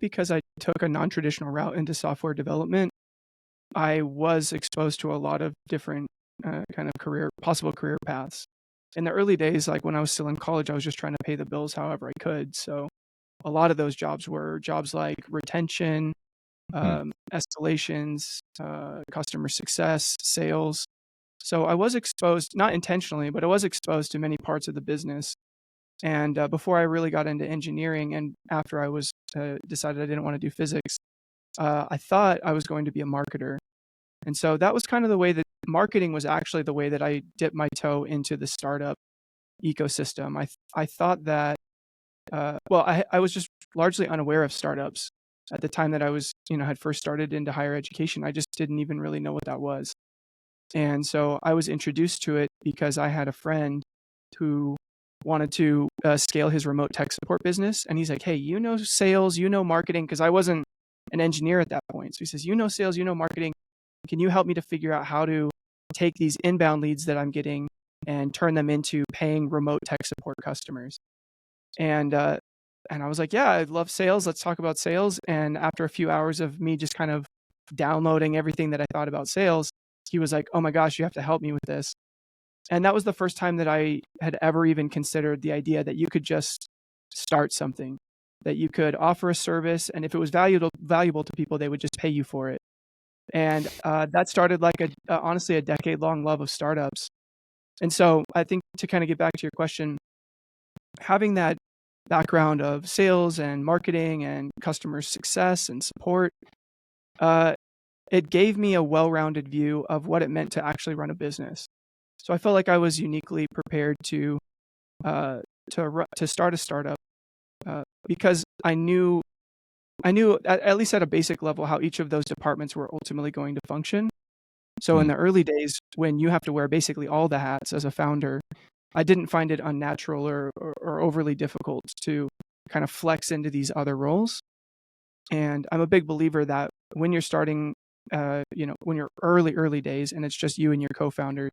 because I took a non-traditional route into software development, I was exposed to a lot of different kind of possible career paths. In the early days, like when I was still in college, I was just trying to pay the bills however I could. So a lot of those jobs were jobs like retention, Mm, escalations, customer success, sales. So I was exposed, not intentionally, but I was exposed to many parts of the business. And before I really got into engineering, and after I was decided I didn't want to do physics, I thought I was going to be a marketer. And so that was kind of the way that marketing was actually the way that I dipped my toe into the startup ecosystem. I thought that I was just largely unaware of startups at the time that I was, had first started into higher education. I just didn't even really know what that was. And so I was introduced to it because I had a friend who wanted to scale his remote tech support business. And he's like, hey, sales, marketing, because I wasn't an engineer at that point. So he says, sales, marketing. Can you help me to figure out how to take these inbound leads that I'm getting and turn them into paying remote tech support customers? And and I was like, yeah, I love sales. Let's talk about sales. And after a few hours of me just kind of downloading everything that I thought about sales, he was like, oh my gosh, you have to help me with this. And that was the first time that I had ever even considered the idea that you could just start something, that you could offer a service, and if it was valuable to people, they would just pay you for it. And that started like honestly a decade long love of startups. And so I think to kind of get back to your question, having that background of sales and marketing and customer success and support, uh, it gave me a well-rounded view of what it meant to actually run a business. So I felt like I was uniquely prepared uh, to start a startup because I knew at least at a basic level how each of those departments were ultimately going to function. So in mm, the early days, when you have to wear basically all the hats as a founder, I didn't find it unnatural or overly difficult to kind of flex into these other roles. And I'm a big believer that when you're starting, when you're early days and it's just you and your co-founder,